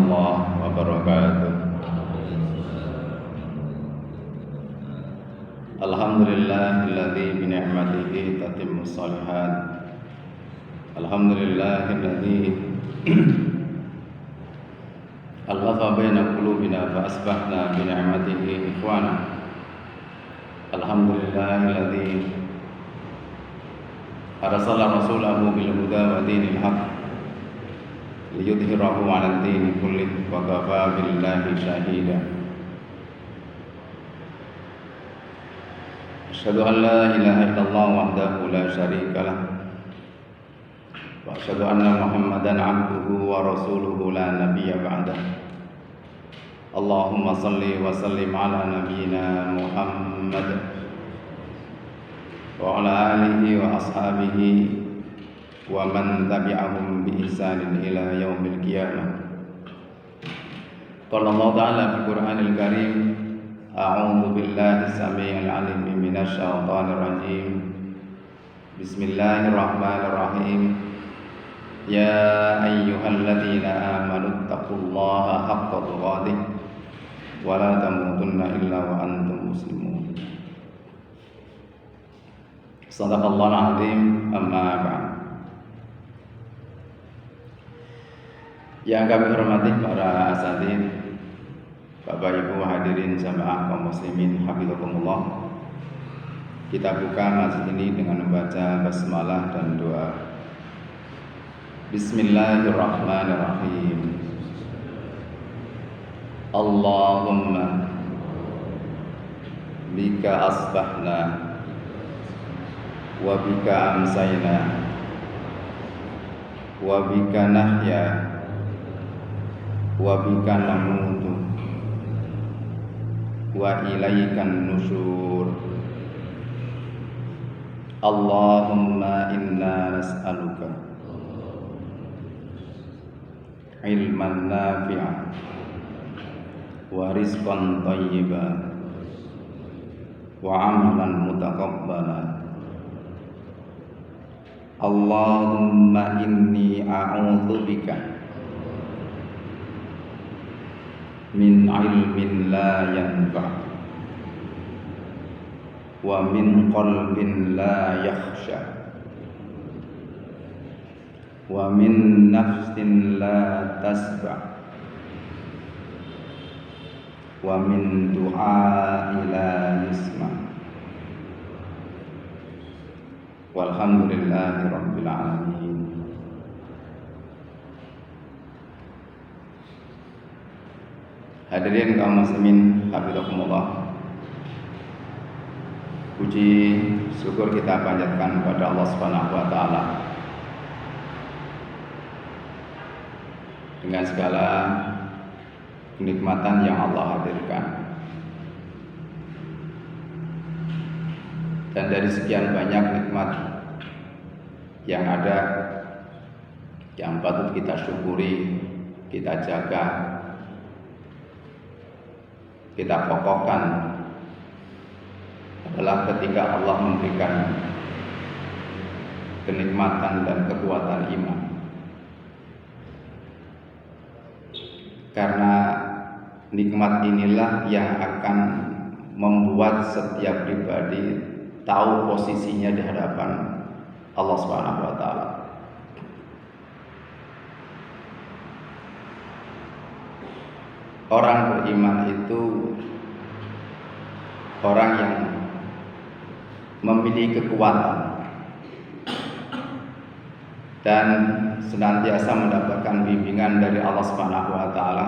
warahmatullahi wabarakatuh. Alhamdulillahilladzi bi ni'matihi tatimmus shalihat. Alhamdulillahilladzi allafa baina qulubina fa asbahna bi ni'matihi ikhwana. Alhamdulillahilladzi arsala rasulahu bil huda wa dinil haqq liyudhhirahu 'alad dini kullih wa kafa billahi shahida. Asyhadu an la ilaha illallah wahdahu la syarika lah wa asyhadu anna Muhammadan 'abduhu wa rasuluhu la nabiyya ba'dah. Allahumma salli wa sallim ala nabiyyina Muhammad wa ala alihi wa ashabihi wa man tabi'ahum bi ihsanin ila yaumil qiyamah. Qala Allah ta'ala fi Qur'anil Karim, a'udzu billahi samii'il 'aliim minasy syaithaanir rajiim. Bismillahirrahmanirrahim. Ya ayyuhalladzina aamanu taqullaha haqqa tuqatih wa la tamutunna illa wa antum muslimun. Shadaqallahul 'azim. Amma ba'd. Yang kami hormati para asatidz, Bapak Ibu hadirin jamaah kaum muslimin hafizakumullah. Kita buka masjid ini dengan membaca basmalah dan doa. Bismillahirrahmanirrahim. Allahumma bika asbahna wa bika amsayna wa bika nahya wa bika namutu wa ilaikan nusyur. Allahumma inna nas'aluka ilman nafi'an wa rizqan thayyiban wa amalan mutaqabbalan. Allahumma inni a'udzubika min ilmin la yanfa' wa min qalbin la yakhsha wa min nafsin la tasba' wa min du'a'i la yusma'. Walhamdulillahi rabbil alamin. Hadirin kaum muslimin hafizakumullah. Puji syukur kita panjatkan kepada Allah Subhanahu wa taala dengan segala kenikmatan yang Allah hadirkan. Dan dari sekian banyak nikmat yang ada, yang patut kita syukuri, kita jaga, kita kokohkan, adalah ketika Allah memberikan kenikmatan dan kekuatan iman. Karena nikmat inilah yang akan membuat setiap pribadi tahu posisinya di hadapan Allah Subhanahu wa taala. Orang beriman itu orang yang memiliki kekuatan dan senantiasa mendapatkan bimbingan dari Allah Subhanahu wa taala,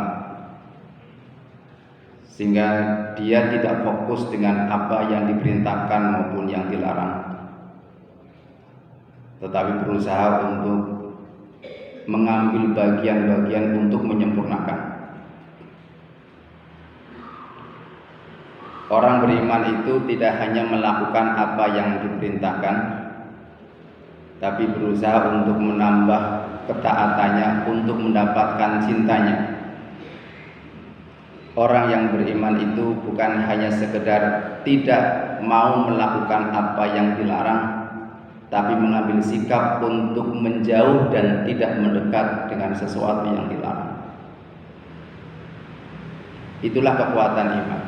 sehingga dia tidak fokus dengan apa yang diperintahkan maupun yang dilarang, tetapi berusaha untuk mengambil bagian-bagian untuk menyempurnakan. Orang beriman itu tidak hanya melakukan apa yang diperintahkan, tapi berusaha untuk menambah ketaatannya untuk mendapatkan cintanya. Orang yang beriman itu bukan hanya sekedar tidak mau melakukan apa yang dilarang, tapi mengambil sikap untuk menjauh dan tidak mendekat dengan sesuatu yang dilarang. Itulah kekuatan iman.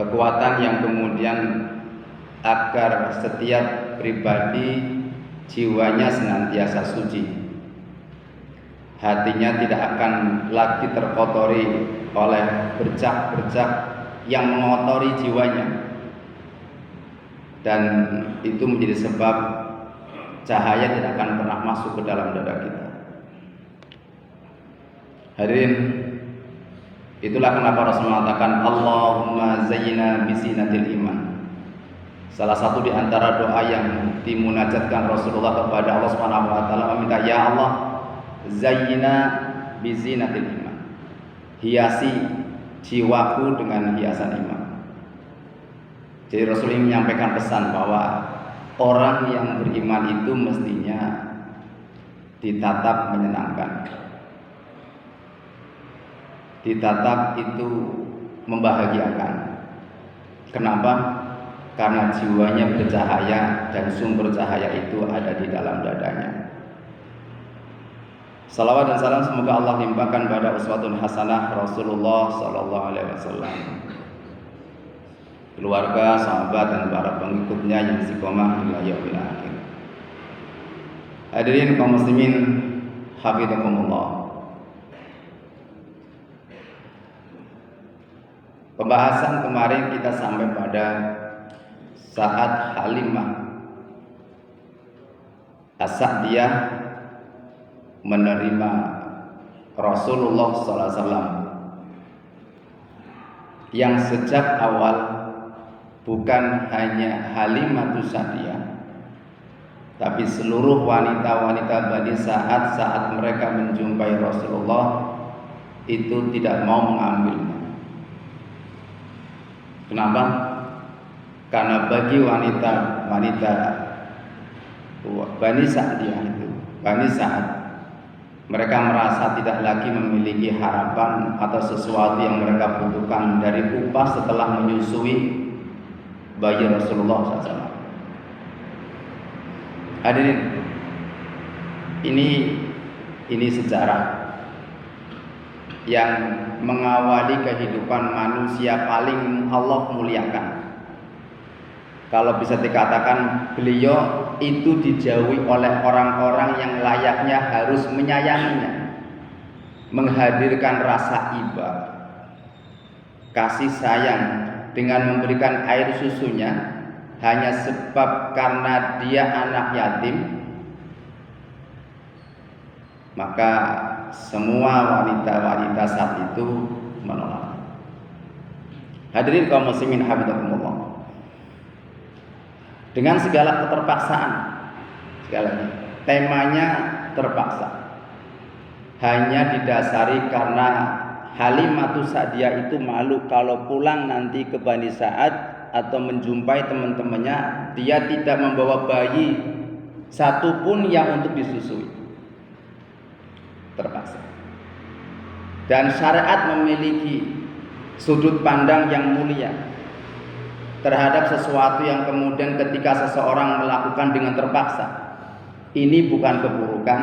Kekuatan yang kemudian agar setiap pribadi jiwanya senantiasa suci, hatinya tidak akan lagi terkotori oleh bercak-bercak yang mengotori jiwanya, dan itu menjadi sebab cahaya tidak akan pernah masuk ke dalam dada kita. Hadirin, itulah kenapa Rasul mengatakan Allahumma zayyina bizinatil iman. Salah satu di antara doa yang dimunajatkan Rasulullah kepada Allah Subhanahu wa taala, meminta, ya Allah, zayyina bizinatil iman. Hiasi jiwaku dengan hiasan iman. Jadi Rasul ini menyampaikan pesan bahwa orang yang beriman itu mestinya ditatap menyenangkan. Ditatap itu membahagiakan. Kenapa? Karena jiwanya bercahaya dan sumber cahaya itu ada di dalam dadanya. Salawat dan salam semoga Allah limpahkan pada uswatun hasanah Rasulullah sallallahu alaihi wasallam, keluarga, sahabat dan para pengikutnya yang istiqomah hingga yaumil akhir. Hadirin kaum muslimin hafizakumullah. Pembahasan kemarin kita sampai pada saat Halimah As-Sa'diyah menerima Rasulullah SAW, yang sejak awal bukan hanya Halimah As-Sa'diyah, tapi seluruh wanita-wanita Bani Sa'ad saat mereka menjumpai Rasulullah itu tidak mau mengambilnya. Kenapa? Karena bagi wanita-wanita Bani Sa'diyah itu, Bani Sa'ad, mereka merasa tidak lagi memiliki harapan atau sesuatu yang mereka butuhkan dari upah setelah menyusui bayi Rasulullah SAW. Hadirin, ini sejarah yang mengawali kehidupan manusia paling Allah muliakan. Kalau bisa dikatakan beliau itu dijauhi oleh orang-orang yang layaknya harus menyayanginya, menghadirkan rasa iba, kasih sayang dengan memberikan air susunya hanya sebab karena dia anak yatim. Maka semua wanita-wanita saat itu menolak. Hadirin kaum muslimin hafizakumullah. Dengan segala keterpaksaan, segalanya, temanya terpaksa, hanya didasari karena Halimah As-Sa'diyah itu malu kalau pulang nanti ke Bani Sa'ad atau menjumpai teman-temannya, dia tidak membawa bayi satupun yang untuk disusui. Terpaksa. Dan syariat memiliki sudut pandang yang mulia terhadap sesuatu yang kemudian ketika seseorang melakukan dengan terpaksa, ini bukan keburukan,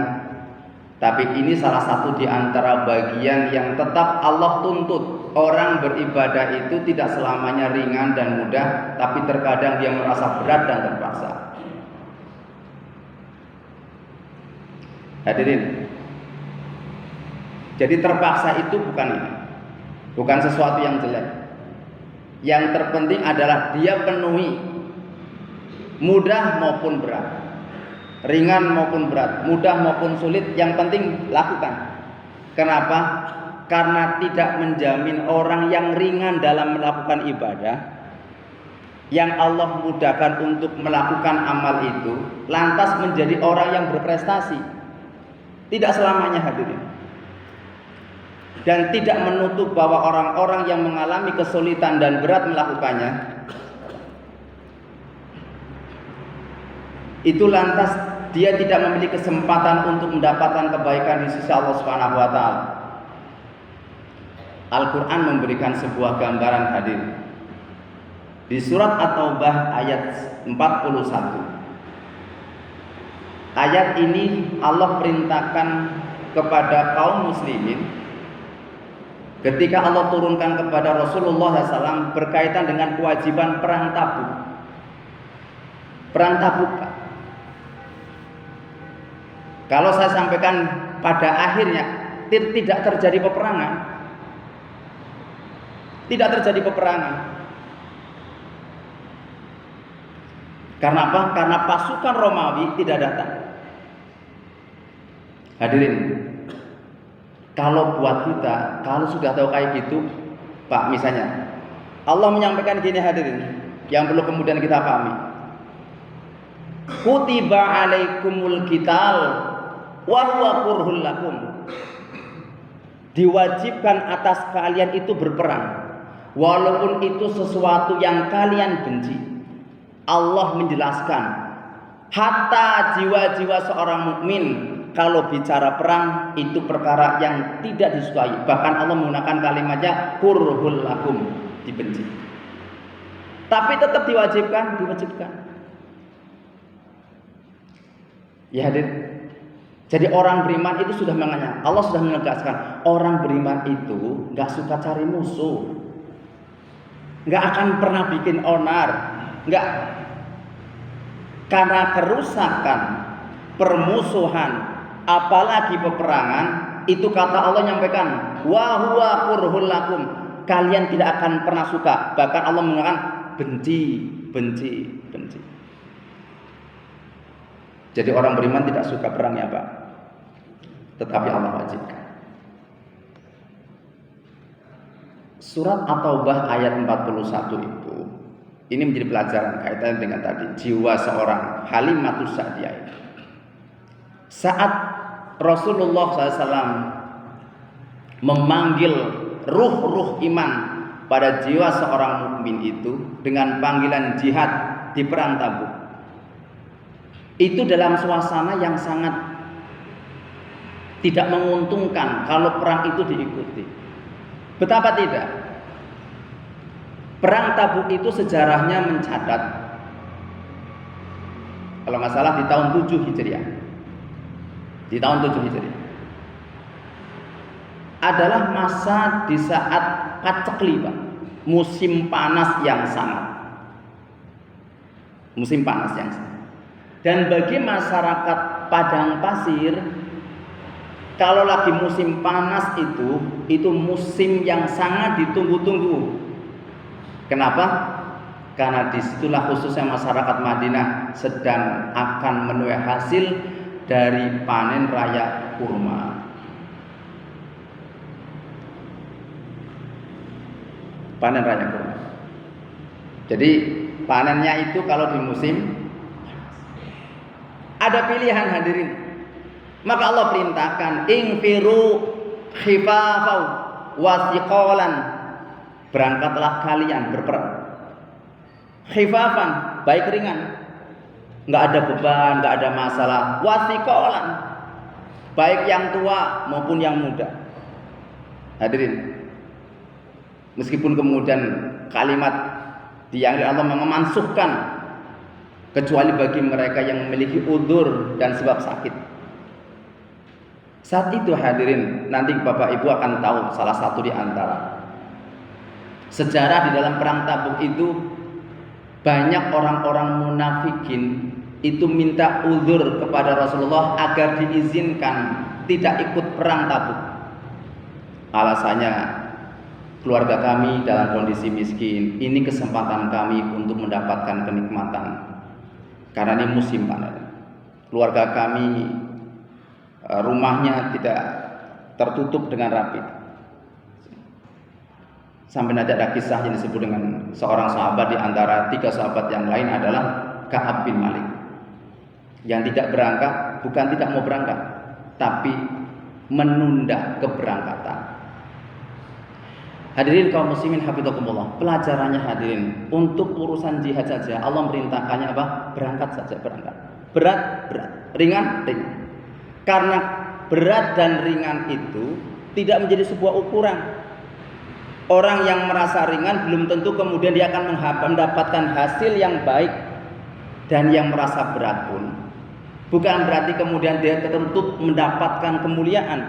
tapi ini salah satu di antara bagian yang tetap Allah tuntut. Orang beribadah itu tidak selamanya ringan dan mudah, tapi terkadang dia merasa berat dan terpaksa. Hadirin, jadi terpaksa itu bukan sesuatu yang jelek. Yang terpenting adalah dia penuhi, mudah maupun berat, ringan maupun berat, mudah maupun sulit, yang penting lakukan. Kenapa? Karena tidak menjamin orang yang ringan dalam melakukan ibadah, yang Allah mudahkan untuk melakukan amal itu, lantas menjadi orang yang berprestasi. Tidak selamanya, hadirin. Dan tidak menutup bahwa orang-orang yang mengalami kesulitan dan berat melakukannya itu lantas dia tidak memiliki kesempatan untuk mendapatkan kebaikan di sisi Allah Subhanahu wa taala. Al-Qur'an memberikan sebuah gambaran, hadir. Di surat At-Taubah ayat 41. Ayat ini Allah perintahkan kepada kaum muslimin ketika Allah turunkan kepada Rasulullah SAW berkaitan dengan kewajiban perang Tabuk. Perang Tabuk, kalau saya sampaikan pada akhirnya tidak terjadi peperangan. Tidak terjadi peperangan. Karena apa? Karena pasukan Romawi tidak datang. Hadirin, kalau buat kita, kalau sudah tahu kayak gitu, Pak, misalnya Allah menyampaikan gini hadirin, yang perlu kemudian kita pahami. Kutiba alaikumul qital wa huwa kurhul lakum. Diwajibkan atas kalian itu berperang, walaupun itu sesuatu yang kalian benci. Allah menjelaskan, hatta jiwa-jiwa seorang mukmin kalau bicara perang itu perkara yang tidak disukai. Bahkan Allah menggunakan kalimatnya kurhul lakum, dibenci. Tapi tetap diwajibkan. Ya hadir. Jadi orang beriman itu sudah mengenal. Allah sudah menegaskan, orang beriman itu nggak suka cari musuh, nggak akan pernah bikin onar, nggak. Karena kerusakan, permusuhan, apalagi peperangan, itu kata Allah nyampaikan, wa huwa kurhul lakum, kalian tidak akan pernah suka. Bahkan Allah mengatakan benci. Jadi orang beriman tidak suka perang ya Pak, tetapi Allah wajibkan. Surat At-Taubah ayat 41 itu, ini menjadi pelajaran kaitannya dengan tadi jiwa seorang Halimatus Sa'diyah. Saat Rasulullah SAW memanggil ruh-ruh iman pada jiwa seorang mukmin itu dengan panggilan jihad di perang Tabuk, itu dalam suasana yang sangat tidak menguntungkan kalau perang itu diikuti. Betapa tidak? Perang Tabuk itu sejarahnya mencatat, kalau nggak salah di tahun 7 Hijriah. Di tahun 7 Hijriah adalah masa di saat pacekli, Pak. Musim panas yang sangat. Dan bagi masyarakat Padang Pasir, kalau lagi musim panas itu musim yang sangat ditunggu-tunggu. Kenapa? Karena disitulah khususnya masyarakat Madinah sedang akan menuai hasil dari panen raya kurma. Panen raya kurma. Jadi panennya itu kalau di musim ada pilihan hadirin. Maka Allah perintahkan infiru khifafau wasiqalan. Berangkatlah kalian berperang. Khifafan, baik ringan, nggak ada beban, nggak ada masalah. Wasiqalan, baik yang tua maupun yang muda. Hadirin, meskipun kemudian kalimat yang Allah memansuhkan kecuali bagi mereka yang memiliki udzur dan sebab sakit. Saat itu hadirin, nanti Bapak Ibu akan tahu salah satu di antara sejarah di dalam perang Tabuk itu, banyak orang-orang munafikin itu minta uzur kepada Rasulullah agar diizinkan tidak ikut perang Tabuk. Alasannya, keluarga kami dalam kondisi miskin, ini kesempatan kami untuk mendapatkan kenikmatan karena ini musim panen. Keluarga kami rumahnya tidak tertutup dengan rapi. Sampai nanti ada kisah yang disebut dengan seorang sahabat di antara 3 sahabat yang lain adalah Ka'ab bin Malik, yang tidak berangkat, bukan tidak mau berangkat, tapi menunda keberangkatan. Hadirin kaum muslimin hafizakumullah, pelajarannya hadirin, untuk urusan jihad saja Allah merintahkannya apa? Berangkat saja, berangkat. Berat, ringan. Karena berat dan ringan itu tidak menjadi sebuah ukuran. Orang yang merasa ringan belum tentu kemudian dia akan mendapatkan hasil yang baik. Dan yang merasa berat pun bukan berarti kemudian dia tertuntut mendapatkan kemuliaan.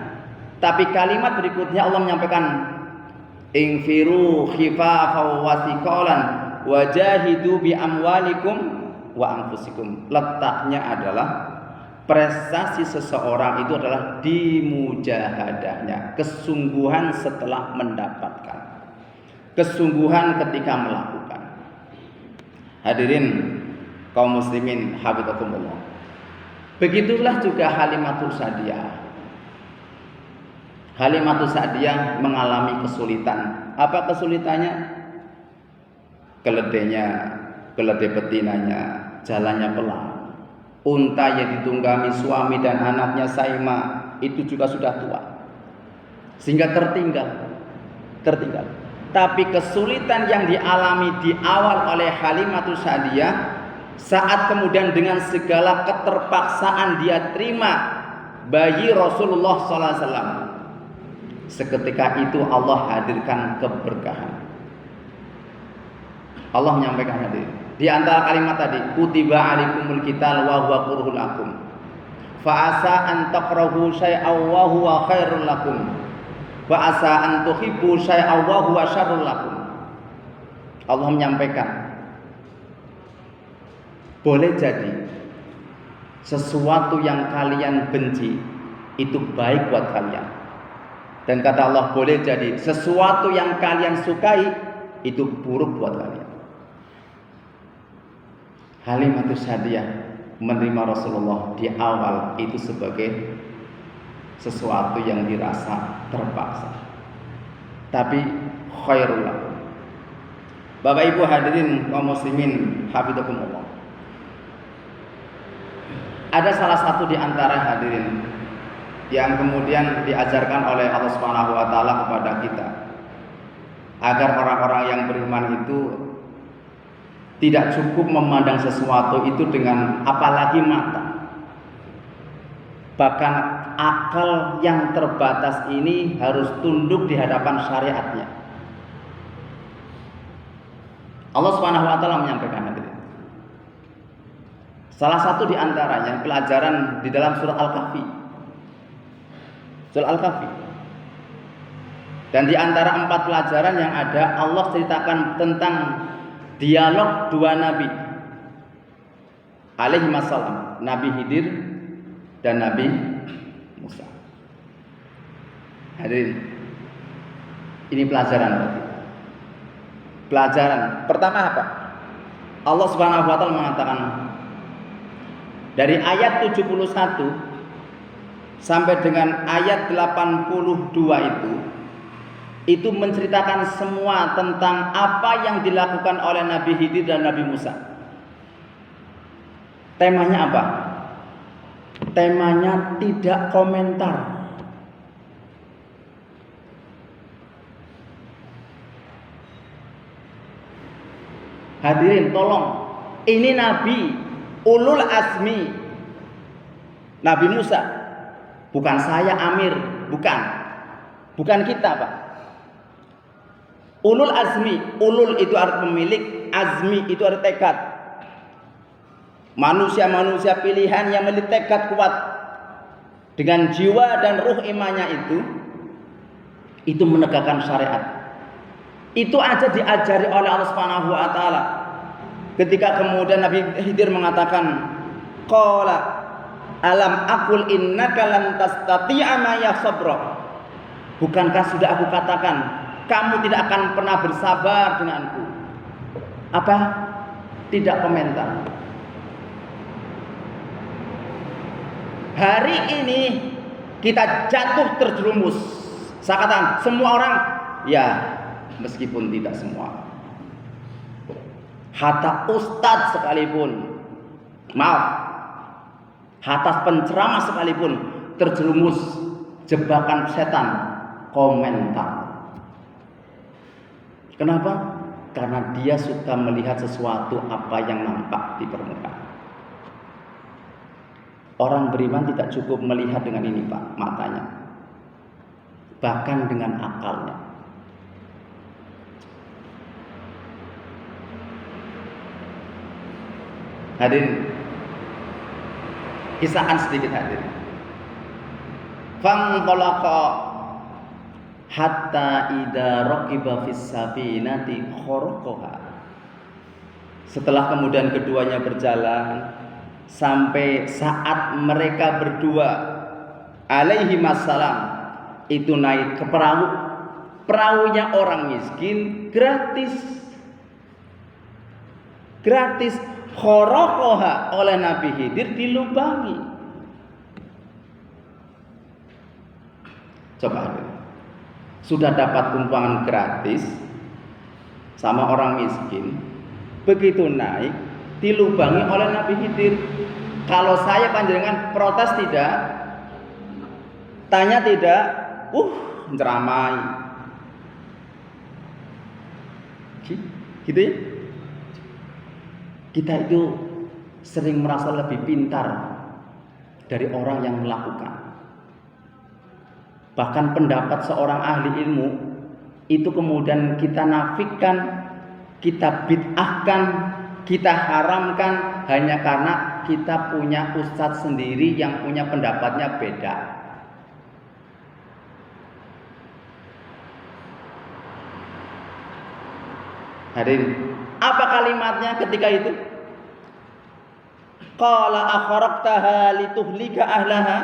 Tapi kalimat berikutnya Allah menyampaikan Infiru khifafan wa thiqalan wajahidu bi amwalikum wa anfusikum. Letaknya adalah prestasi seseorang itu adalah di mujahadahnya, kesungguhan setelah mendapatkan, kesungguhan ketika melakukan. Hadirin kaum muslimin hafizakumullah. Begitulah juga Halimatus Sa'diyah. Halimatus Sa'diyah mengalami kesulitan. Apa kesulitannya? Keledai betinanya jalannya pelan. Unta yang ditunggangi suami dan anaknya Saima itu juga sudah tua, sehingga tertinggal. Tapi kesulitan yang dialami di awal oleh Halimatus Sa'diyah, saat kemudian dengan segala keterpaksaan dia terima bayi Rasulullah SAW, seketika itu Allah hadirkan keberkahan. Allah menyampaikan hadir di antara kalimat tadi, kutiba alaikumul qital wa huwa kurhul lakum fa asa an takrahu syai'an wa huwa khairul lakum wa asa an tuhibbu syai'an wa huwa syarrul lakum. Allah menyampaikan, boleh jadi sesuatu yang kalian benci itu baik buat kalian, dan kata Allah, boleh jadi sesuatu yang kalian sukai itu buruk buat kalian. Halimatus Sa'diyah menerima Rasulullah di awal itu sebagai sesuatu yang dirasa terpaksa, tapi khairul lakum. Bapak Ibu hadirin kaum muslimin hafizakumullah. Ada salah satu di antara hadirin yang kemudian diajarkan oleh Allah Subhanahu wa taala kepada kita, agar orang-orang yang beriman itu tidak cukup memandang sesuatu itu dengan apalagi mata. Bahkan akal yang terbatas ini harus tunduk di hadapan syariatnya. Allah Subhanahu wa taala menyampaikan hadirin. Salah satu di antaranya pelajaran di dalam surah Al-Kahfi. Surah Al-Kahfi. Dan di antara 4 pelajaran yang ada, Allah ceritakan tentang dialog dua nabi alaihi wassalam, Nabi Khidir dan Nabi Musa. Hadirin, ini pelajaran. Pelajaran pertama apa? Allah Subhanahu wa taala mengatakan dari ayat 71 sampai dengan ayat 82 itu menceritakan semua tentang apa yang dilakukan oleh Nabi Khidir dan Nabi Musa. Temanya apa? Temanya tidak komentar. Hadirin tolong, ini Nabi Ulul Azmi, Nabi Musa. Bukan saya Amir, bukan kita Pak. Ulul azmi, ulul itu arti pemilik, azmi itu arti tekad. Manusia-manusia pilihan yang memiliki tekad kuat dengan jiwa dan ruh imannya itu menegakkan syariat. Itu aja diajari oleh Allah Subhanahu wa taala. Ketika kemudian Nabi Khidir mengatakan, qala alam aqul innaka lan tastati'a ma sabra. Bukankah sudah aku katakan kamu tidak akan pernah bersabar denganku? Apa? Tidak komentar. Hari ini kita jatuh terjerumus. Saya katakan semua orang, ya meskipun tidak semua. Hatta ustadz sekalipun, maaf, hatta penceramah sekalipun terjerumus jebakan setan komentar. Kenapa? Karena dia suka melihat sesuatu apa yang nampak di permukaan. Orang beriman tidak cukup melihat dengan ini Pak, matanya, bahkan dengan akalnya. Hadirin, kisahan sedikit hadirin. Fangqalaqa, hatta idza raqiba fis safinati kharaqaha. Setelah kemudian keduanya berjalan sampai saat mereka berdua alaihi wassalam itu naik ke perahu. Perahunya orang miskin gratis. Gratis. Khorokoha oleh Nabi Khidir dilubangi. Coba sudah dapat tumpangan gratis sama orang miskin, begitu naik dilubangi oleh Nabi Khidir. Kalau saya panjenengan protes tidak? Tanya tidak? Ceramai. Gitu ya? Kita itu sering merasa lebih pintar dari orang yang melakukan. Bahkan pendapat seorang ahli ilmu itu kemudian kita nafikan, kita bid'ahkan, kita haramkan hanya karena kita punya ustadz sendiri yang punya pendapatnya beda. Hadirin, apa kalimatnya ketika itu? Qala akharaqtaha lituhlika ahlaha.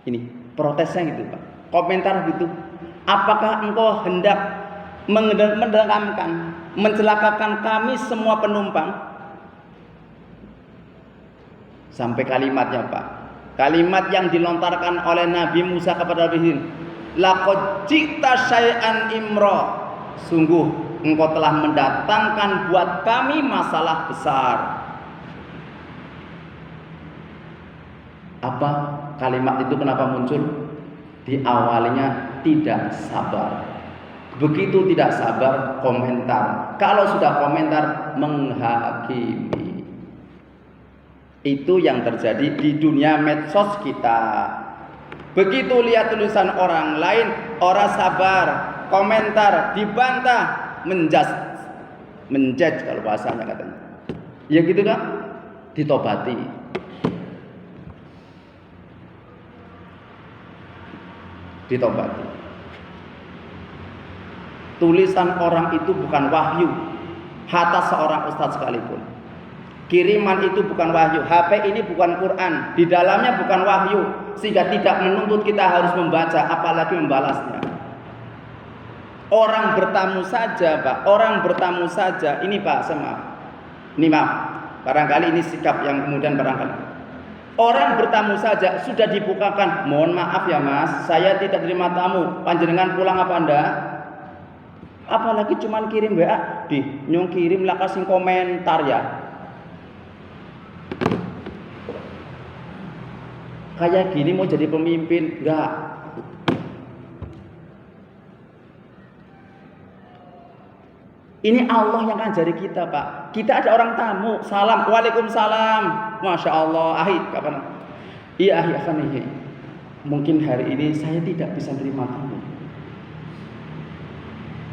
Ini protesnya gitu, Pak. Komentar gitu. Apakah engkau hendak mendengamkan, mencelakakan kami semua penumpang? Sampai kalimatnya, Pak. Kalimat yang dilontarkan oleh Nabi Musa kepada Nabi Khidir. Laqad ji'ta syai'an imra. Sungguh engkau telah mendatangkan buat kami masalah besar. Apa kalimat itu kenapa muncul? Diawalinya tidak sabar. Begitu tidak sabar, komentar. Kalau sudah komentar, menghakimi. Itu yang terjadi di dunia medsos kita. Begitu lihat tulisan orang lain, orang sabar, komentar, dibantah, menjudge kalau bahasanya katanya. Ya gitu kan? Ditobati. Ditobati. Tulisan orang itu bukan wahyu, hatta seorang ustadz sekalipun. Kiriman itu bukan wahyu, HP ini bukan Quran, di dalamnya bukan wahyu, sehingga tidak menuntut kita harus membaca, apalagi membalasnya. Orang bertamu saja, Pak. Orang bertamu saja. Ini Pak, saya maaf. Ini maaf. Barangkali ini sikap yang kemudian barangkali. Orang bertamu saja sudah dibukakan. Mohon maaf ya Mas, saya tidak terima tamu. Panjenengan pulang apa Anda? Apalagi cuman kirim WA, nyong kirim lah kasih komentar ya. Kayak gini mau jadi pemimpin? Enggak. Ini Allah yang ngajari kita, Pak. Kita ada orang tamu, salam, waalaikumsalam, masya Allah, ahi, kapan? Iya ahi, akan nih. Mungkin hari ini saya tidak bisa menerima tamu.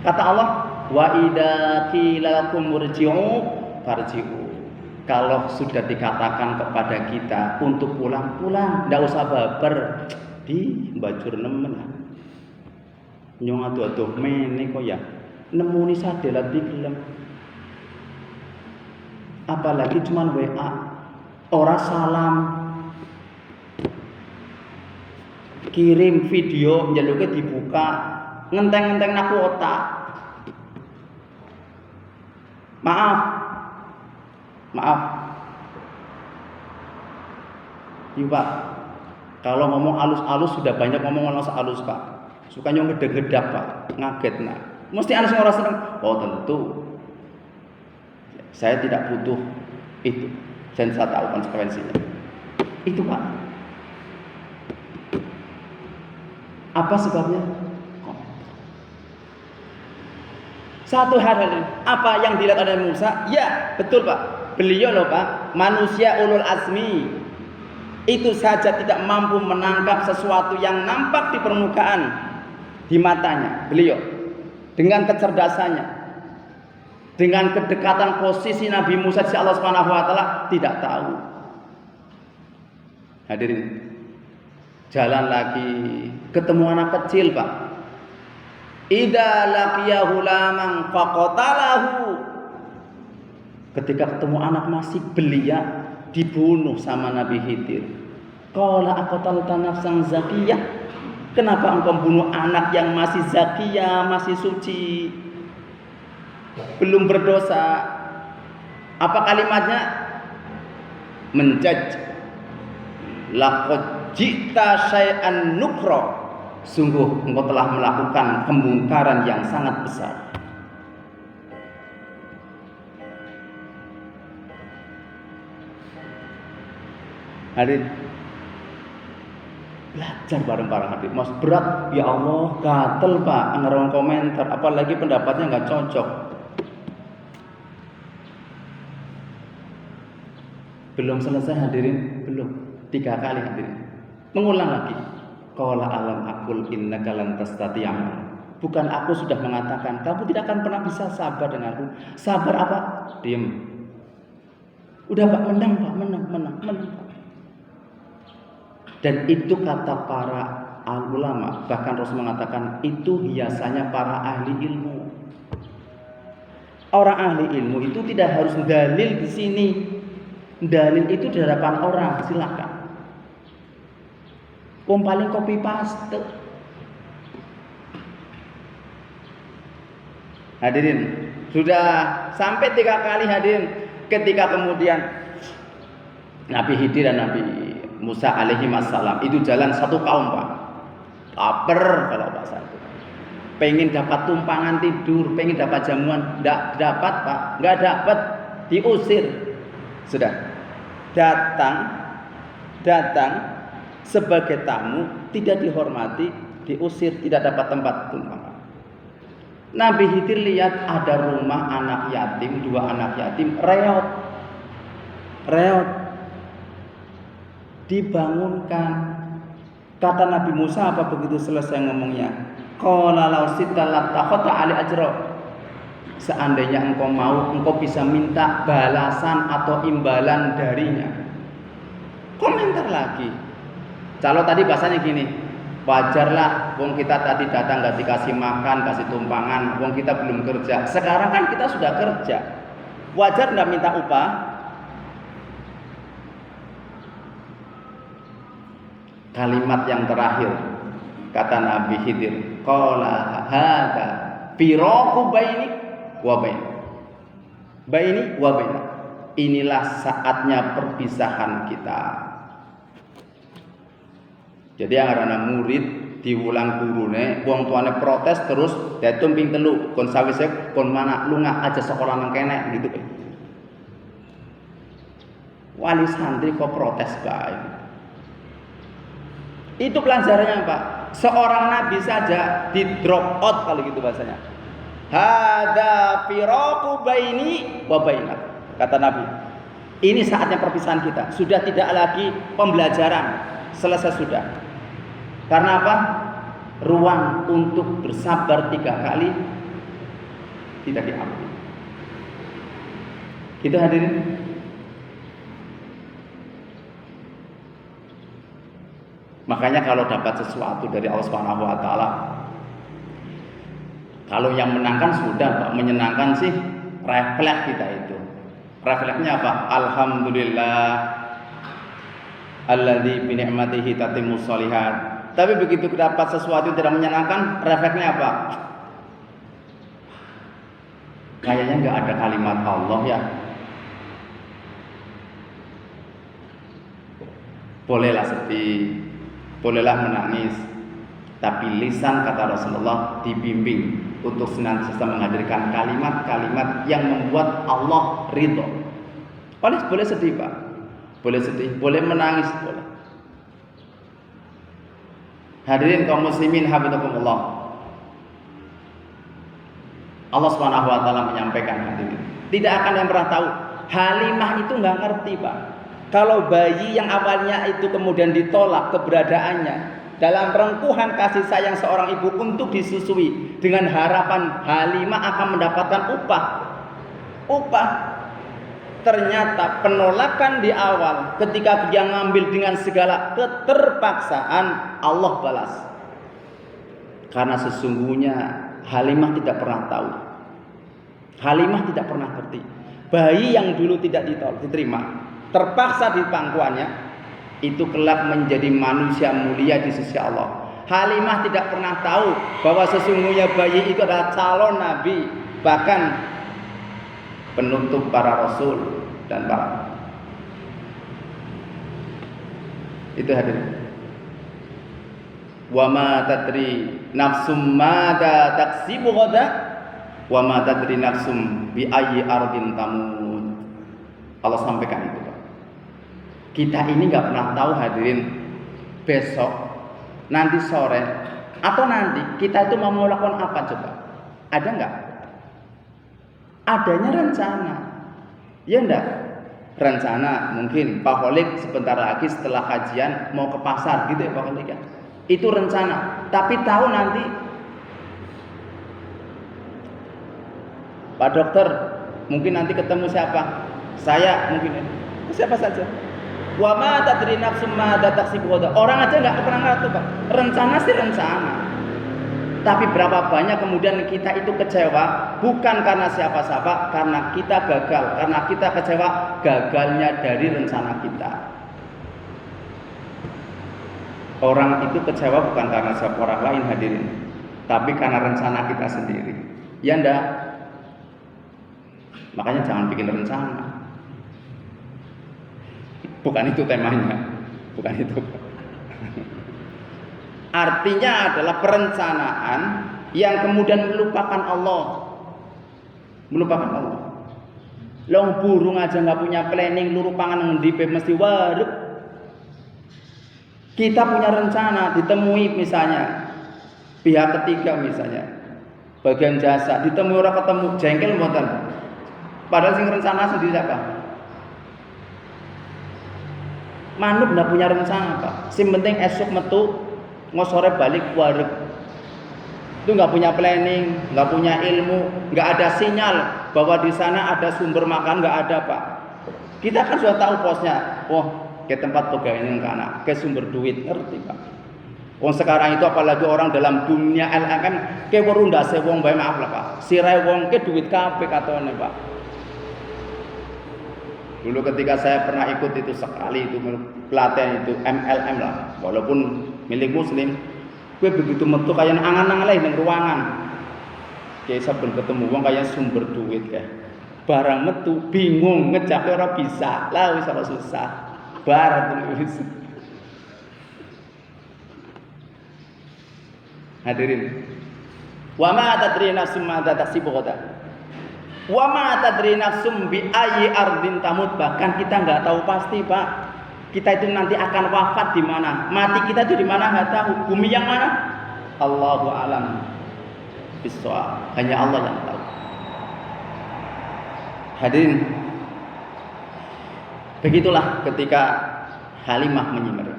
Kata Allah, wa idza qila lakum murji'u farji'u. Kalau sudah dikatakan kepada kita untuk pulang, ndak usah baper. Di bajur nemen. Nyong atuh mene kok ya. Nemuni sadelat digelem. Apalagi cuman WA, ora salam, kirim video njaluke dibuka, ngenteng-ngenteng nak kuota. Maaf. Iya Pak, kalau ngomong alus-alus sudah banyak ngomong alus-alus Pak. Sukanya ngedeg-gedap Pak, ngaget nah. Mesti anak orang senang. Oh tentu. Saya tidak butuh itu. Dan saya tahu konsekuensinya. Itu Pak. Apa sebabnya? Satu hal apa yang dilihat oleh Musa? Ya betul Pak. Beliau loh Pak, manusia ulul azmi. Itu saja tidak mampu menangkap sesuatu yang nampak di permukaan di matanya beliau. Dengan kecerdasannya, dengan kedekatan posisi Nabi Musa di Allah Subhanahu wa taala tidak tahu. Hadirin, jalan lagi ketemu anak kecil, Pak. Idza laqiya hulaman faqatalahu. Ketika ketemu anak masih belia, dibunuh sama Nabi Khidir. Qala aqtalta nafsan zakiyah? Kenapa engkau bunuh anak yang masih zakiyah, masih suci, belum berdosa? Apa kalimatnya? Menjaj. Laqad ji'ta syai'an nukra. Sungguh engkau telah melakukan kemungkaran yang sangat besar. Hadirin, belajar bareng para hadis. Mas berat, ya Allah, gatel Pak, ngerong komentar, apalagi pendapatnya nggak cocok. Belum selesai hadirin, belum. 3 kali hadirin. Mengulang lagi. Qala alam aqul innaka lan tastati'a. Bukan aku sudah mengatakan kamu tidak akan pernah bisa sabar denganku. Sabar apa? Diam. Udah Pak, menang Pak, menang Pak. Dan itu kata para ulama, bahkan Rasul mengatakan itu hiasannya para ahli ilmu. Orang ahli ilmu itu tidak harus dalil di sini. Dalil itu di hadapan orang, silakan. Paling copy paste. Hadirin, sudah sampai 3 kali hadirin. Ketika kemudian Nabi Khidir dan Nabi Musa alaihi wassalam itu jalan satu kaum Pak. Lapar kalau bahasa itu. Pengen dapat tumpangan tidur, pengen dapat jamuan, enggak dapat Pak, enggak dapat, diusir. Sudah. Datang sebagai tamu, tidak dihormati, diusir, tidak dapat tempat tumpangan. Nabi Khidir lihat ada rumah anak yatim, 2 anak yatim, reot. Dibangunkan. Kata Nabi Musa apa begitu selesai ngomongnya? Qala law sita latakhata ali ajra. Seandainya engkau mau, engkau bisa minta balasan atau imbalan darinya. Komentar lagi. Kalau tadi bahasanya gini, wajarlah wong kita tadi datang gak dikasih makan, kasih tumpangan, wong kita belum kerja. Sekarang kan kita sudah kerja. Wajar enggak minta upah? Kalimat yang terakhir kata Nabi Khidir, qala hada firaqu baini wa baina. Inilah saatnya perpisahan kita. Jadi yang arana murid diulang gurune, wong tuane protes terus datum ping 3 kon sawise kon mana lunga aja sekolah nang kene gitu. Wali santri kok protes bae. Itu pelajarannya Pak. Seorang nabi saja di drop out kalau gitu bahasanya. Hada firaqu baini wa bainak. Kata Nabi. Ini saatnya perpisahan kita. Sudah tidak lagi pembelajaran. Selesai sudah. Karena apa? Ruang untuk bersabar 3 kali tidak diambil. Kita hadirin. Makanya kalau dapat sesuatu dari Allah Subhanahu wa taala, kalau yang menangkan sudah Pak, menyenangkan sih refleks kita itu. Refleksnya apa? Alhamdulillah alladzi bi ni'matihi tatimmus shalihat. Tapi begitu dapat sesuatu yang tidak menyenangkan, refleksnya apa? Kayaknya enggak ada kalimat Allah ya. Bolehlah sedih, bolehlah menangis, tapi lisan kata Rasulullah dibimbing untuk senantiasa menghadirkan kalimat-kalimat yang membuat Allah ridho. Boleh sedih Pak, boleh sedih, boleh menangis, boleh. Hadirin kaum muslimin habibakumullah. Allah Subhanahu wa taala menyampaikan hadirin, tidak akan yang pernah tahu. Halimah itu nggak ngerti Pak. Kalau bayi yang awalnya itu kemudian ditolak keberadaannya dalam rengkuhan kasih sayang seorang ibu untuk disusui dengan harapan Halimah akan mendapatkan upah. Ternyata penolakan di awal ketika dia ngambil dengan segala keterpaksaan, Allah balas. Karena sesungguhnya Halimah tidak pernah tahu. Halimah tidak pernah ngerti. Bayi yang dulu tidak diterima, terpaksa di pangkuannya, itu kelak menjadi manusia mulia di sisi Allah. Halimah tidak pernah tahu bahwa sesungguhnya bayi itu adalah calon nabi, bahkan penutup para rasul dan para. Itu hadirin. Wa ma tadri nafsum mada taksibu ghada wa ma tadri nafsum bi ayyi ardin tamut. Allah sampaikan itu, Pak. Kita ini enggak pernah tahu hadirin besok, nanti sore, atau nanti kita itu mau melakukan apa coba? Ada enggak? Adanya rencana. Ya enggak? Rencana mungkin Pak Kholik sebentar lagi setelah kajian mau ke pasar gitu ya Pak Kholik ya. Itu rencana, tapi tahu nanti Pak Dokter mungkin nanti ketemu siapa? Saya mungkin siapa saja. Wa ma tadri nafsum ma taksibu ghada. Orang aja enggak pernah ngerti, Pak. Rencana sih rencana. Tapi berapa banyak kemudian kita itu kecewa bukan karena siapa-siapa, karena kita gagal, karena kita kecewa gagalnya dari rencana kita. Orang itu kecewa bukan karena siapa orang lain hadirin, tapi karena rencana kita sendiri. Ya enggak? Makanya jangan bikin rencana. Bukan itu temanya. Bukan itu. Artinya adalah perencanaan yang kemudian melupakan Allah. Melupakan Allah. Long burung aja nggak punya planning, luru pangan ngendi mesti warep. Kita punya rencana, ditemui misalnya pihak ketiga misalnya bagian jasa, ditemui orang ketemu jengkel mboten. Padahal sing rencana sendiri siapa? Manuk nggak punya rencana, Pak. Sim penting esok metu ngosore balik wareg. Itu nggak punya planning, nggak punya ilmu, nggak ada sinyal bahwa di sana ada sumber makan, nggak ada, Pak. Kita kan sudah tahu posnya. Oh, ke tempat pegawai ini anak, ke sumber duit, ngerti Pak? Wong sekarang itu apalagi orang dalam dunia LMM, ke werunda se wong bae maaf lah Pak. Sirai wong ke duit kabeh katone Pak. Dulu ketika saya pernah ikut itu sekali itu pelatihan itu MLM lah, walaupun milik muslim, gue begitu metu kayak angan-angan lain di ruangan. Kayak saben ketemu wong kayak sumber duit kayak. Barang metu bingung ngejak ora bisa, lah wis ora susah. Bar tulis. Hadirin. Wa ma tadri nafsum ma taksibu ghada. Wa ma tadri nafsum bi ayyi ardin tamut. Bahkan kita enggak tahu pasti, Pak. Kita itu nanti akan wafat di mana? Mati kita itu di mana enggak tahu. Bumi yang mana? Allahu a'lam bissawab. Hanya Allah yang tahu. Hadirin. Begitulah ketika Halimah menyimir.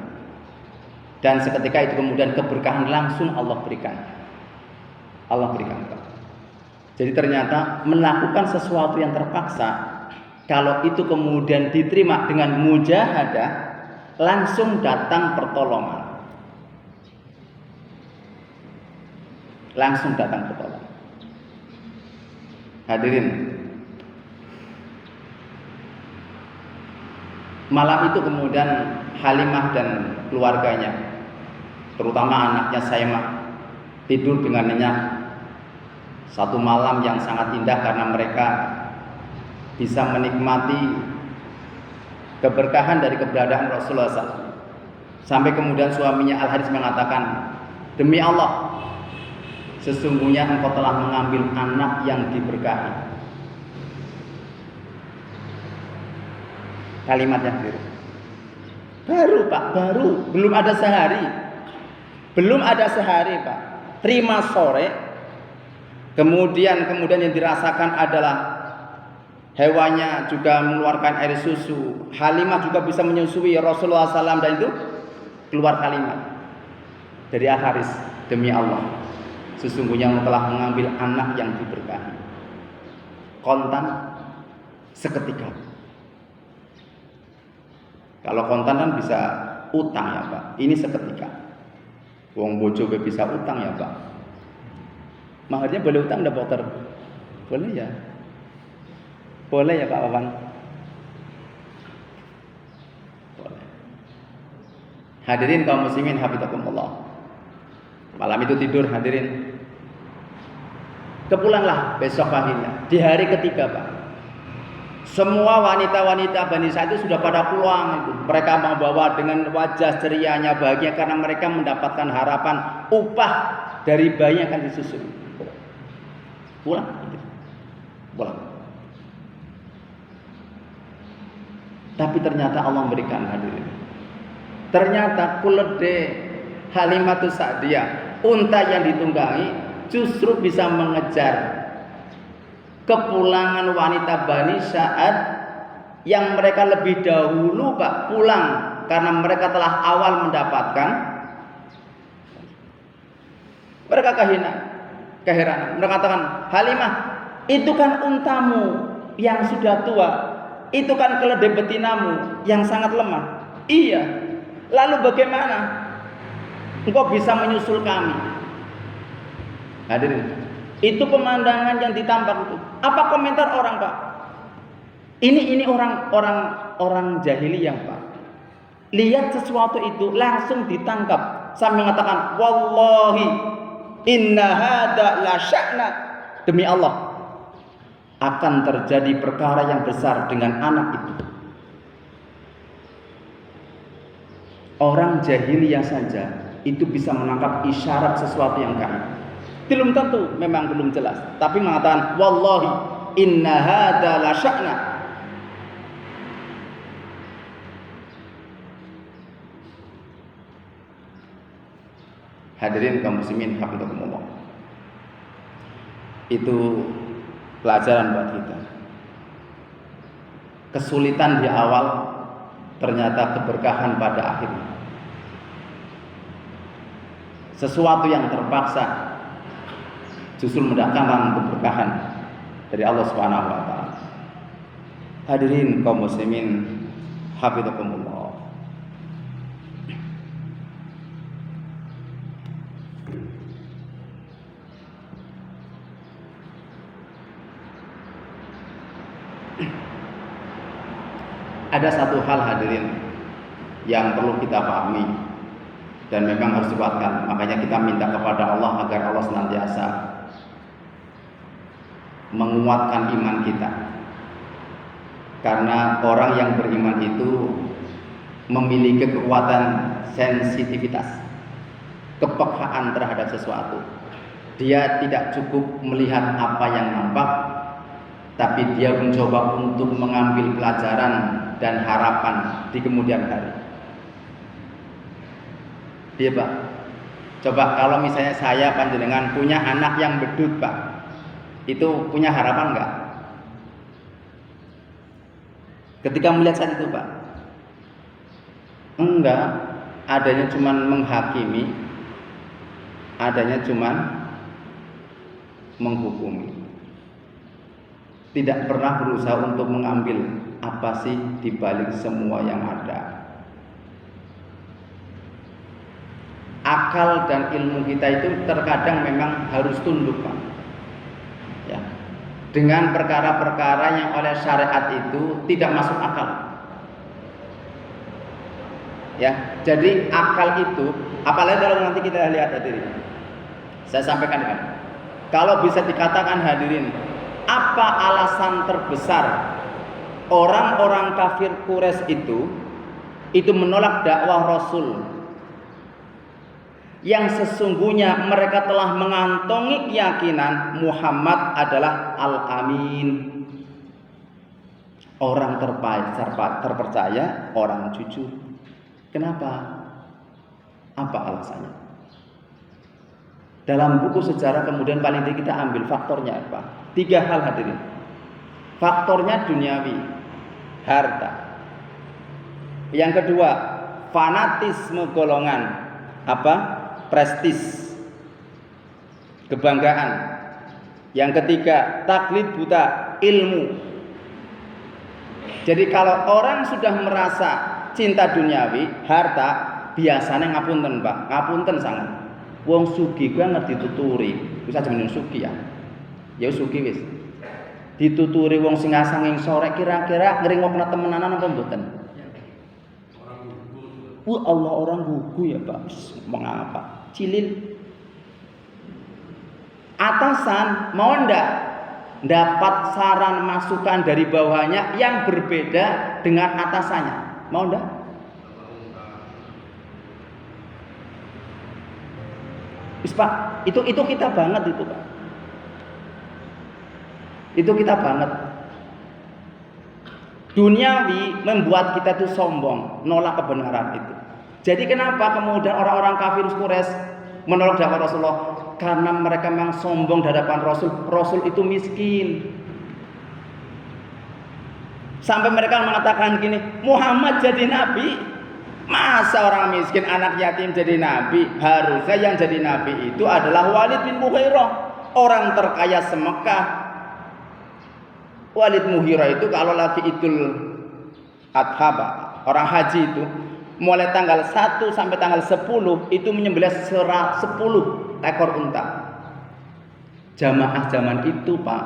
Dan seketika itu kemudian keberkahan langsung Allah berikan. Allah berikan. Jadi ternyata melakukan sesuatu yang terpaksa, kalau itu kemudian diterima dengan mujahadah, langsung datang pertolongan. Langsung datang pertolongan. Hadirin, malam itu kemudian Halimah dan keluarganya, terutama anaknya Saimah, tidur dengan nyenyak. Satu malam yang sangat indah karena mereka bisa menikmati keberkahan dari keberadaan Rasulullah SAW. Sampai kemudian suaminya Al-Haris mengatakan, demi Allah, sesungguhnya engkau telah mengambil anak yang diberkahi. Kalimat yang baru Pak, baru, belum ada sehari. Belum ada sehari Pak. Terima sore. Kemudian yang dirasakan adalah hewannya juga mengeluarkan air susu. Halimah juga bisa menyusui Rasulullah SAW, dan itu keluar kalimat dari Al-Haris, demi Allah, sesungguhnya engkau telah mengambil anak yang diberkahi. Kontan seketika. Kalau kontan kan bisa utang ya Pak. Ini seketika. Wong bojo bisa utang ya Pak. Maharnya boleh utang enggak dokter? Boleh ya? Boleh ya Pak Wawan? Boleh. Hadirin kaum muslimin hafizakumullah. Malam itu tidur hadirin. Kepulanglah besok paginya di hari ketiga Pak. Semua wanita-wanita Bani Sa'id itu sudah pada pulang itu. Mereka membawa dengan wajah cerianya bahagia karena mereka mendapatkan harapan upah dari bayi yang akan disusun. Pulang. Tapi ternyata Allah memberikan hadirin. Ternyata keledai Halimatus Sa'diyah, unta yang ditunggangi, justru bisa mengejar kepulangan wanita Bani Sa'ad yang mereka lebih dahulu Pak pulang karena mereka telah awal mendapatkan. Mereka keheranan. Mereka katakan, Halimah, itu kan untamu yang sudah tua, itu kan keledai betinamu yang sangat lemah. Iya. Lalu bagaimana engkau bisa menyusul kami? Hadirin, itu pemandangan yang ditampak itu. Apa komentar orang Pak? Ini orang jahiliyah Pak. Lihat sesuatu itu langsung ditangkap sambil mengatakan, wallahi inna hada la sya'na. Demi Allah akan terjadi perkara yang besar dengan anak itu. Orang jahiliyah saja itu bisa menangkap isyarat sesuatu yang gaib. Belum tentu, memang belum jelas, tapi mengatakan wallahi inna hada la sya'na. Hadirin kaum muslimin hafizakumullah. Itu pelajaran buat kita. Kesulitan di awal ternyata keberkahan pada akhirnya. Sesuatu yang terpaksa justru mendatangkan keberkahan dari Allah Subhanahu wa taala. Hadirin kaum muslimin hafizakumullah. Ada satu hal hadirin yang perlu kita pahami dan memang harus dikuatkan. Makanya kita minta kepada Allah agar Allah senantiasa menguatkan iman kita. Karena orang yang beriman itu memiliki kekuatan sensitivitas, kepekaan terhadap sesuatu. Dia tidak cukup melihat apa yang nampak, tapi dia mencoba untuk mengambil pelajaran dan harapan di kemudian hari. Iya Pak. Coba kalau misalnya saya panjenengan punya anak yang bedut Pak, itu punya harapan enggak? Ketika melihat saat itu Pak, enggak, adanya cuman menghakimi, adanya cuman menghukumi. Tidak pernah berusaha untuk mengambil apa sih di balik semua yang ada. Akal dan ilmu kita itu terkadang memang harus tunduk Pak. Ya. Dengan perkara-perkara yang oleh syariat itu tidak masuk akal. Ya, jadi akal itu, apalagi kalau nanti kita lihat hadirin. Saya sampaikan kan. Kalau bisa dikatakan hadirin, apa alasan terbesar orang-orang kafir Quraisy itu menolak dakwah Rasul? Yang sesungguhnya mereka telah mengantongi keyakinan Muhammad adalah Al-Amin, orang terpercaya, orang jujur. Kenapa? Apa alasannya? Dalam buku sejarah kemudian paling tinggi kita ambil faktornya apa? 3 hal hadirin. Faktornya duniawi, harta. Yang kedua, fanatisme golongan, apa? Prestis, kebanggaan. Yang ketiga, taklid buta, ilmu. Jadi kalau orang sudah merasa cinta duniawi, harta, biasanya ngapunten Pak, ngapunten sangat. Wong sugih kuwi ngerti dituturi. Wis aja menung sugih ya. Ya sugih wis. Dituturi wong sing asanging sore kira-kira ngringokna temenanan apa mboten? Allah orang gugu ya Pak. Mengapa? Cilil. Atasan mau ndak dapat saran masukan dari bawahnya yang berbeda dengan atasannya? Mau ndak? Wis Pak, itu kita banget itu Pak. Itu kita banget. Duniawi membuat kita itu sombong, nolak kebenaran itu. Jadi kenapa kemudian orang-orang kafir Quraisy menolak dakwah Rasulullah? Karena mereka memang sombong di hadapan Rasul. Rasul itu miskin. Sampai mereka mengatakan gini, Muhammad jadi nabi. Masa orang miskin anak yatim jadi nabi? Harusnya yang jadi nabi itu adalah Walid bin Mughirah, orang terkaya se-Mekah. Walid Mughirah itu kalau lagi Idul Adha, orang haji itu mulai tanggal 1 sampai tanggal 10 itu menyembelih 10 ekor unta. Jamaah zaman itu Pak,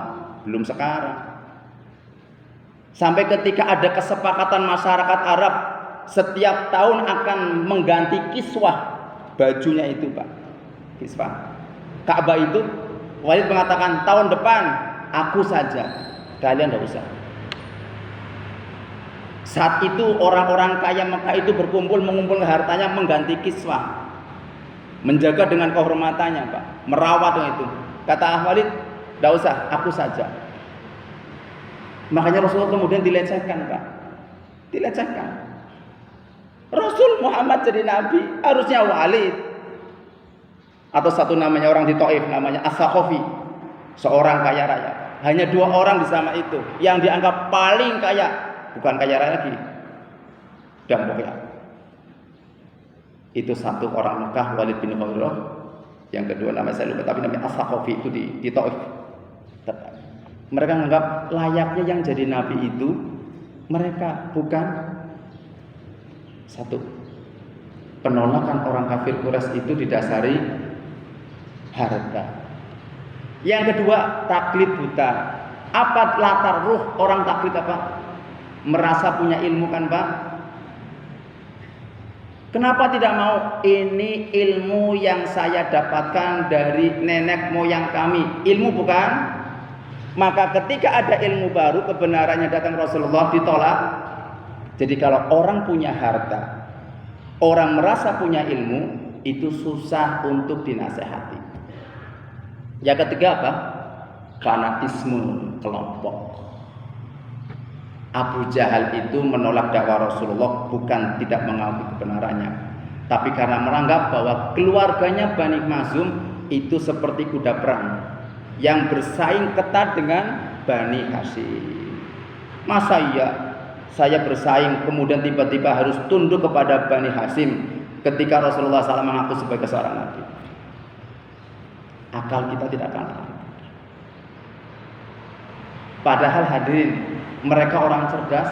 belum sekarang. Sampai ketika ada kesepakatan masyarakat Arab setiap tahun akan mengganti kiswah bajunya itu Pak. Kiswah Ka'bah itu Walid mengatakan tahun depan aku saja, kalian tidak usah. Saat itu orang-orang kaya Mekah itu berkumpul mengumpulkan hartanya mengganti kiswah, menjaga dengan kehormatannya Pak, merawat itu. Kata Walid, tidak usah, aku saja. Makanya Rasulullah kemudian dilecehkan Pak, dilecehkan. Rasul Muhammad jadi nabi, harusnya Walid. Atau satu namanya orang di Taif namanya As-Sakhafi, seorang kaya raya. Hanya 2 orang di zaman itu yang dianggap paling kaya, bukan kaya raya lagi, dan pokoknya itu satu orang Mekah, Walid bin Mughirah. Yang kedua namanya saya lupa, tapi namanya As-Sakhafi itu di Taif. Mereka menganggap layaknya yang jadi nabi itu mereka, bukan. Satu, penolakan orang kafir Quraisy itu didasari harta. Yang kedua, taklid buta. Apa latar ruh orang taklid apa? Merasa punya ilmu kan Pak? Kenapa tidak mau? Ini ilmu yang saya dapatkan dari nenek moyang kami. Ilmu bukan? Maka ketika ada ilmu baru, kebenarannya datang Rasulullah, ditolak. Jadi kalau orang punya harta, orang merasa punya ilmu, itu susah untuk dinasehati. Yang ketiga apa? Fanatisme kelompok. Abu Jahal itu menolak dakwah Rasulullah bukan tidak mengakui kebenarannya, tapi karena menganggap bahwa keluarganya Bani Makhzum itu seperti kuda perang yang bersaing ketat dengan Bani Hashim. Masa iya saya bersaing kemudian tiba-tiba harus tunduk kepada Bani Hashim ketika Rasulullah SAW mengaku sebagai seorang nabi? Akal kita tidak akan tahu. Padahal hadirin, mereka orang cerdas.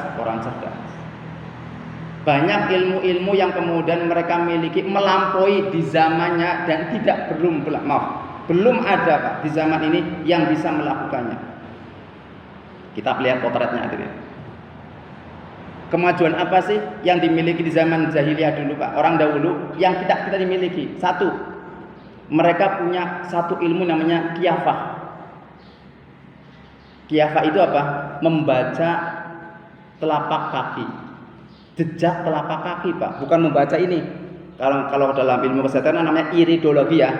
Banyak ilmu-ilmu yang kemudian mereka miliki melampaui di zamannya dan belum ada Pak di zaman ini yang bisa melakukannya. Kita lihat potretnya hadirin. Kemajuan apa sih yang dimiliki di zaman jahiliyah dulu Pak? Orang dahulu yang tidak kita dimiliki. Satu, mereka punya satu ilmu namanya qiyafah. Qiyafah itu apa? Membaca telapak kaki, jejak telapak kaki Pak. Bukan membaca ini. Kalau dalam ilmu kesehatan namanya iridologi ya.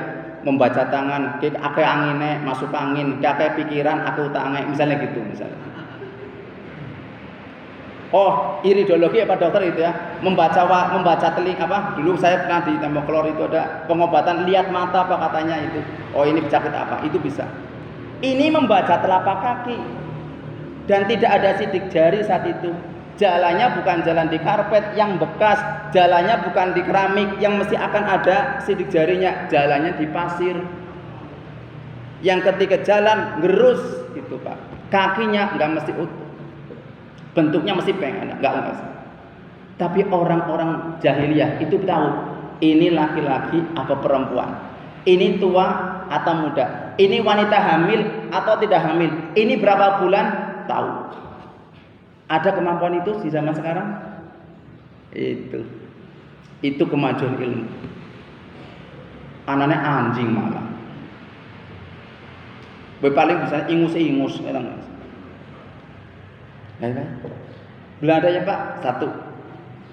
Membaca tangan, kayak anginnya masuk angin, kayak pikiran aku tangan, misalnya gitu misalnya. Oh, iridologi apa dokter itu ya? Membaca telinga apa? Dulu saya pernah di Tembok Kelor itu ada pengobatan lihat mata apa katanya itu. Oh, ini penyakit apa? Itu bisa. Ini membaca telapak kaki. Dan tidak ada sidik jari saat itu. Jalannya bukan jalan di karpet yang bekas, jalannya bukan di keramik yang mesti akan ada sidik jarinya, jalannya di pasir. Yang ketika jalan gerus gitu Pak. Kakinya enggak mesti utuh. Bentuknya mesti pengen, enggak unas. Tapi orang-orang jahiliyah itu tahu ini laki-laki apa perempuan. Ini tua atau muda? Ini wanita hamil atau tidak hamil? Ini berapa bulan? Tahu. Ada kemampuan itu di zaman sekarang? Itu kemajuan ilmu. Anaknya anjing malah. Paling bisa ingus-ingus. Belanda ya Pak, satu.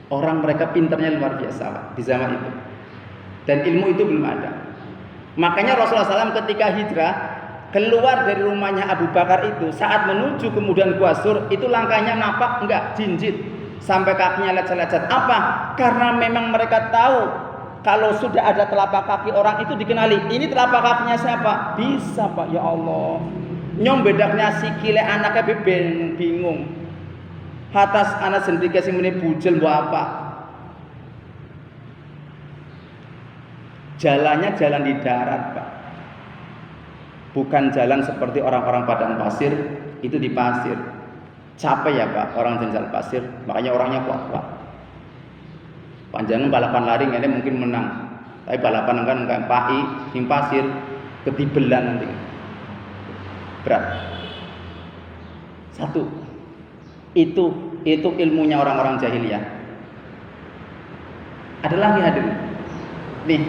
Orang mereka pintarnya luar biasa Pak, di zaman itu. Dan ilmu itu belum ada. Makanya Rasulullah SAW ketika hijrah keluar dari rumahnya Abu Bakar itu, saat menuju kemudian Gua Sur, itu langkahnya napak enggak jinjit sampai kakinya lecet-lecet. Apa? Karena memang mereka tahu kalau sudah ada telapak kaki orang itu dikenali. Ini telapak kakinya siapa? Bisa Pak, ya Allah. Nyom bedaknya sikile anaknya bingung. Hatas anak sendiri sing muni bujel mbok apa? Jalannya jalan di darat, Pak. Bukan jalan seperti orang-orang padang pasir, itu di pasir. Capek ya, Pak, orang jalan pasir, makanya orangnya kuat-kuat. Panjangan balapan lari ini mungkin menang. Tapi balapan kan enggak pai, di pasir ketibelan nanti. Berat. Satu. Itu ilmunya orang-orang jahiliyah. Ada lagi hadirin. Nih.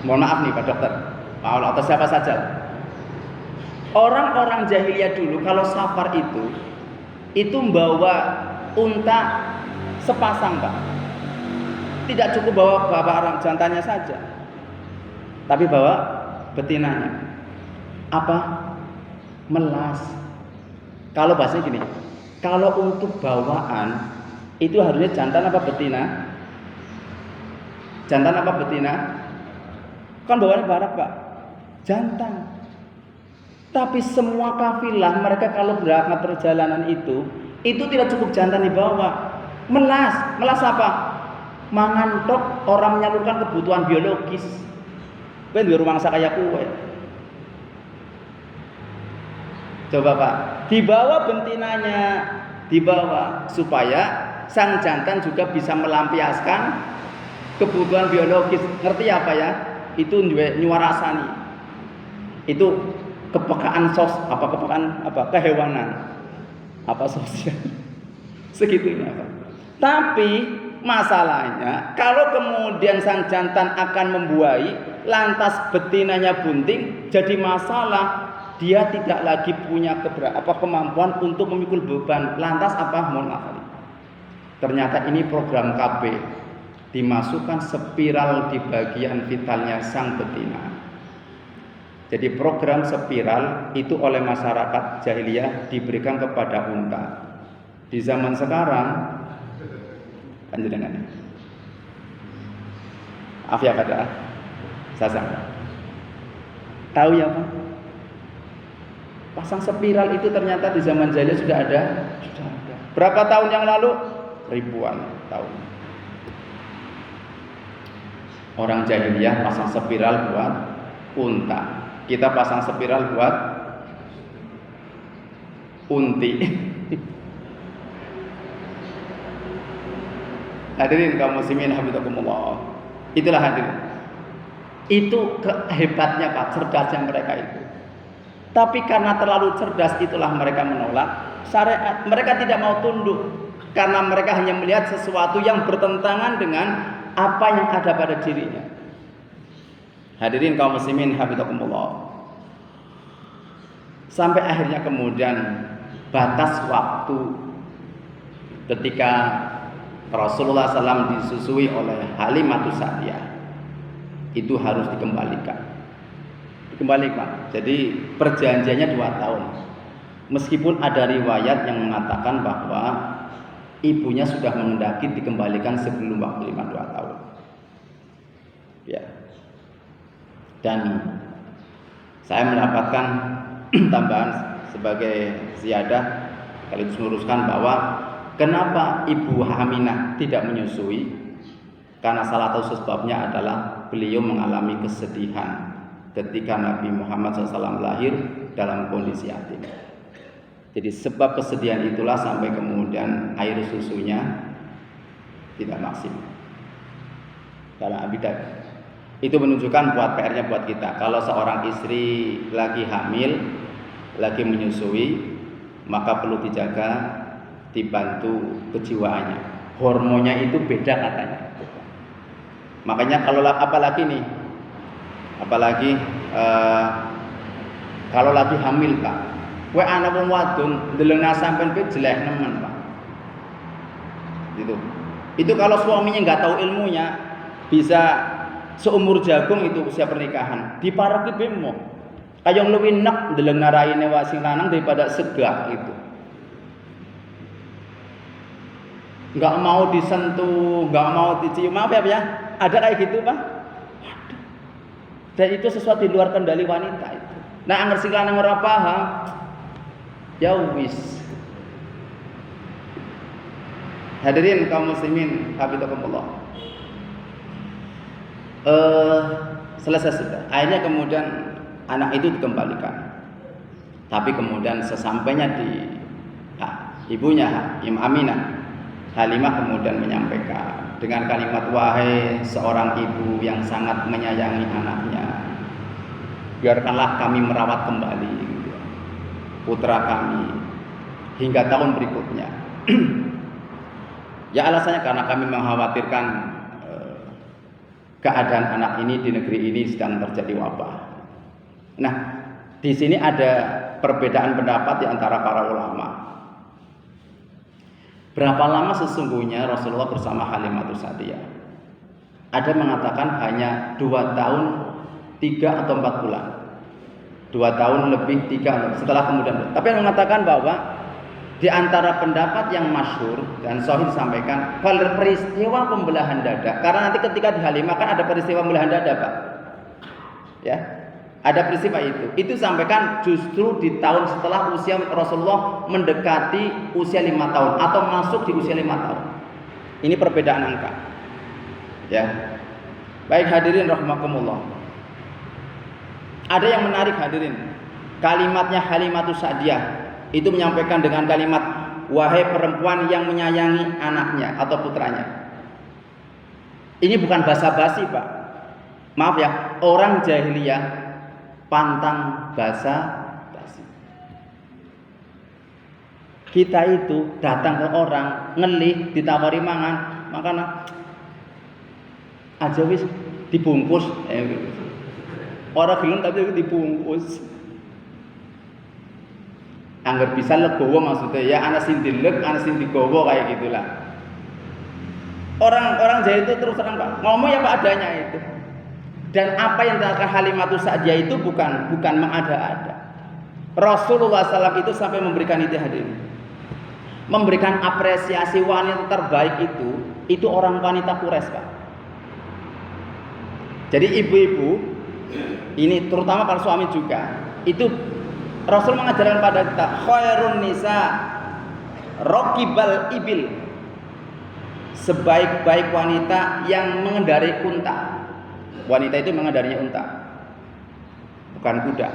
Mohon maaf nih Pak Dokter. Atau siapa saja. Orang-orang jahiliyah dulu kalau safar itu membawa unta sepasang, Pak. Tidak cukup bawa orang jantannya saja. Tapi bawa betinanya. Apa? Melas. Kalau bahasanya gini, kalau untuk bawaan itu harusnya jantan apa betina? Jantan apa betina? Kan bawaannya barat Pak, jantan. Tapi semua kafilah mereka kalau berangkat perjalanan itu tidak cukup jantan dibawa. Melas apa? Mangantok orang menyalurkan kebutuhan biologis. Kowe duwe rumangsa kaya kowe. Coba Pak, dibawa bentinanya, dibawa supaya sang jantan juga bisa melampiaskan kebutuhan biologis. Ngerti apa ya? Itu nyuarasani. Itu kepekaan kehewanan. Apa sosial. Segitunya Pak. Tapi masalahnya kalau kemudian sang jantan akan membuai, lantas betinanya bunting, jadi masalah. Dia tidak lagi punya kemampuan untuk memikul beban. Lantas apa? Mohon maaf. Ternyata ini program KB. Dimasukkan spiral di bagian vitalnya sang betina. Jadi program spiral itu oleh masyarakat jahiliyah diberikan kepada unta. Di zaman sekarang panjenengan. Maaf ya pada Sasa. Tahu ya Pak? Pasang spiral itu ternyata di zaman jahiliyah sudah ada. Berapa tahun yang lalu? Ribuan tahun. Orang jahiliyah pasang spiral buat unta. Kita pasang spiral buat unti. Hadirin kaum muslimin habibakumullah. Itulah hadirin. Itu hebatnya Pak, cerdasnya mereka itu. Tapi karena terlalu cerdas itulah mereka menolak syariat. Mereka tidak mau tunduk karena mereka hanya melihat sesuatu yang bertentangan dengan apa yang ada pada dirinya. Hadirin kaum muslimin habibakumullah. Sampai akhirnya kemudian batas waktu ketika Rasulullah SAW disusui oleh Halimatus Sa'diyah itu harus dikembalikan. Jadi perjanjiannya 2 tahun. Meskipun ada riwayat yang mengatakan bahwa ibunya sudah menghendaki dikembalikan sebelum waktu 2 tahun. Ya. Dan saya mendapatkan tambahan sebagai ziyadah sekaligus meluruskan bahwa kenapa Ibu Aminah tidak menyusui? Karena salah satu sebabnya adalah beliau mengalami kesedihan ketika Nabi Muhammad SAW lahir dalam kondisi yatim. Jadi sebab kesedihan itulah sampai kemudian air susunya tidak maksimal. Dalam Abi Daud. Itu menunjukkan buat PR-nya buat kita. Kalau seorang istri lagi hamil, lagi menyusui, maka perlu dijaga, dibantu kejiwaannya. Hormonnya itu beda katanya. Makanya kalau apalagi kalau lagi hamil Pak, kowe anak wong wadon ndelengna sampean pe jelek nemen Pak. Gitu. Itu kalau suaminya nggak tahu ilmunya, bisa seumur jagung itu usia pernikahan dipareki bemo kaya luwih nek ndeleng naraine wae sing lanang daripada segak itu. Enggak mau disentuh, enggak mau dicium, maaf ya ada kayak gitu Pak. Dan itu sesuatu di luar kendali wanita itu. Nah angger sing lanang ora paham ya wis. Hadirin kaum muslimin hafizakumullah. Selesai sudah. Akhirnya kemudian anak itu dikembalikan. Tapi kemudian sesampainya di ibunya Aminah, Halimah kemudian menyampaikan dengan kalimat, wahai seorang ibu yang sangat menyayangi anaknya, biarkanlah kami merawat kembali putra kami hingga tahun berikutnya. Ya alasannya karena kami mengkhawatirkan keadaan anak ini di negeri ini sedang terjadi wabah. Nah, di sini ada perbedaan pendapat di antara para ulama. Berapa lama sesungguhnya Rasulullah bersama Halimatus Sa'diyah? Ada mengatakan hanya 2 tahun 3 atau 4 bulan. 2 tahun lebih 3 setelah kemudian. Tapi yang mengatakan bahwa di antara pendapat yang masyhur dan sahih disampaikan pada peristiwa pembelahan dada, karena nanti ketika di Halimah kan ada peristiwa pembelahan dada Pak, ya ada peristiwa itu sampaikan justru di tahun setelah usia Rasulullah mendekati usia 5 tahun atau masuk di usia 5 tahun. Ini perbedaan angka, ya. Baik hadirin rahimakumullah. Ada yang menarik hadirin, kalimatnya Halimatus Sa'diyah itu menyampaikan dengan kalimat, wahai perempuan yang menyayangi anaknya atau putranya. Ini bukan basa-basi Pak. Maaf ya, orang jahiliyah pantang basa-basi. Kita itu datang ke orang ngelih, ditawari mangan, makanya aja wis dibungkus. Orang gelem tapi dibungkus. Angger bisa legowo maksudnya ya ana sing dilek, ana sing digowo kayak gitulah. Orang-orang Jawa itu terus terang Pak, ngomong ya Pak adanya itu. Dan apa yang dilakukan Halimatus Sa'diyah itu bukan mengada-ada. Rasulullah SAW itu sampai memberikan itu hadirin. Memberikan apresiasi wanita terbaik itu orang wanita Quraisy Pak. Jadi ibu-ibu ini terutama para suami juga itu Rasul mengajarkan pada kita khairun nisa raqibal ibil, sebaik-baik wanita yang mengendarai unta. Wanita itu mengendarinya unta, bukan kuda.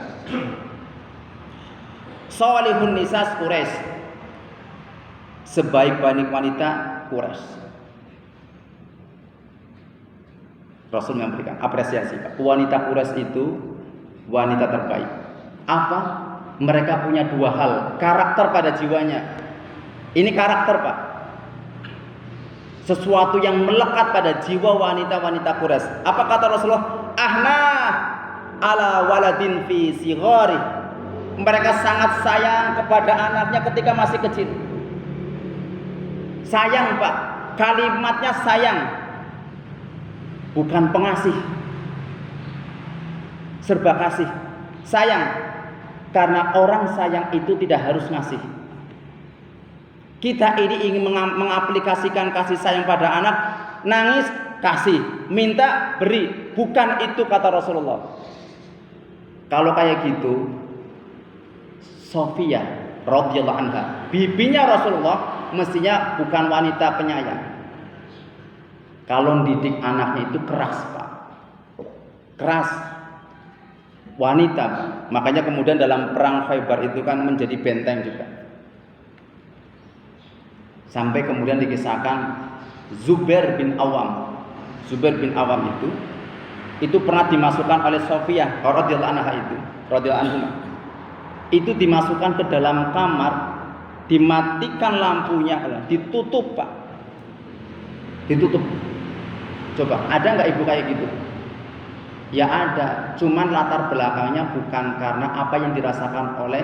Salihun nisa Quraisy, sebaik-baik wanita Quraisy. Rasul memberikan apresiasi. Wanita Quraisy itu wanita terbaik. Apa? Mereka punya 2 hal, karakter pada jiwanya. Ini karakter Pak, sesuatu yang melekat pada jiwa wanita-wanita Quraisy. Apa kata Rasulullah? Ahna ala waladin fi sighari. Mereka sangat sayang kepada anaknya ketika masih kecil. Sayang Pak, kalimatnya sayang, bukan pengasih, serba kasih. Sayang. Karena orang sayang itu tidak harus ngasih. Kita ini ingin mengaplikasikan kasih sayang pada anak, nangis kasih, minta beri, bukan itu kata Rasulullah. Kalau kayak gitu, Sofia radhiyallahu anha, bibinya Rasulullah, mestinya bukan wanita penyayang. Kalau didik anaknya itu keras Pak, keras. Wanita, makanya kemudian dalam perang Khaybar itu kan menjadi benteng juga. Sampai kemudian dikisahkan Zubair bin Awam. Zubair bin Awam itu itu pernah dimasukkan oleh Sofiyah radhiyallahu anha radhiyallahu anha. Itu dimasukkan ke dalam kamar, dimatikan lampunya, ditutup Pak. Ditutup. Coba, ada nggak ibu kayak gitu? Ya ada, cuman latar belakangnya bukan karena apa yang dirasakan oleh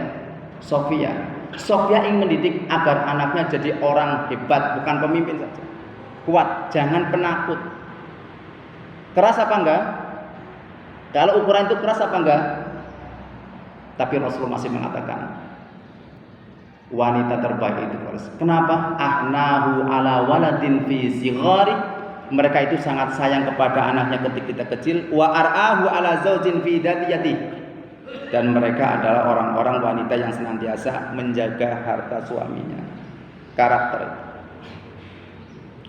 Sofia. Sofia ingin mendidik agar anaknya jadi orang hebat, bukan pemimpin saja. Kuat, jangan penakut. Keras apa enggak? Kalau ukuran itu keras apa enggak? Tapi Rasulullah masih mengatakan wanita terbaik itu keras. Kenapa? Ahnahu ala waladin fi sighari. Mereka itu sangat sayang kepada anaknya ketika kecil. Wa ar'ahu ala zaujin fi datiyati. Dan mereka adalah orang-orang wanita yang senantiasa menjaga harta suaminya. Karakter itu.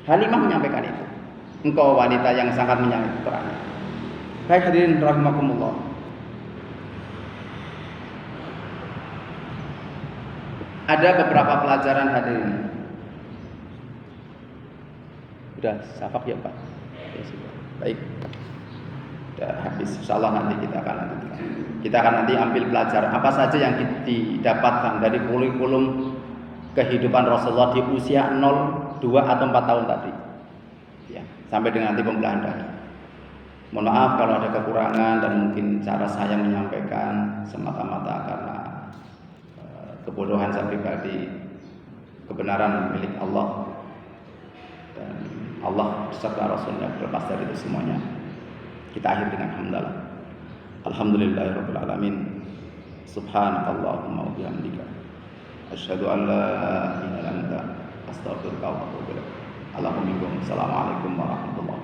Halimah menyampaikan itu. Engkau wanita yang sangat menyayangi putranya. Baik hadirin rahimakumullah. Ada beberapa pelajaran hadirin. Sudah safak ya Pak? Ya, sudah. Baik. Sudah habis. Insyaallah nanti kita akan lanjutkan. Kita akan nanti ambil pelajaran apa saja yang didapatkan dari kurikulum kehidupan Rasulullah di usia 0, 2 atau 4 tahun tadi. Ya, sampai dengan nanti pembelahan dada. Mohon maaf kalau ada kekurangan dan mungkin cara saya menyampaikan semata-mata karena kebodohan saya pribadi. Kebenaran milik Allah dan Allah beserta Rasulnya berlepas dari itu semuanya. Kita akhir dengan hamdalah. Alhamdulillahirabbil alamin. Subhanakallahumma wa bihamdika asyhadu an la ilaha illa anta astaghfiruka wa atubu ilaik. Assalamualaikum warahmatullahi wabarakatuh.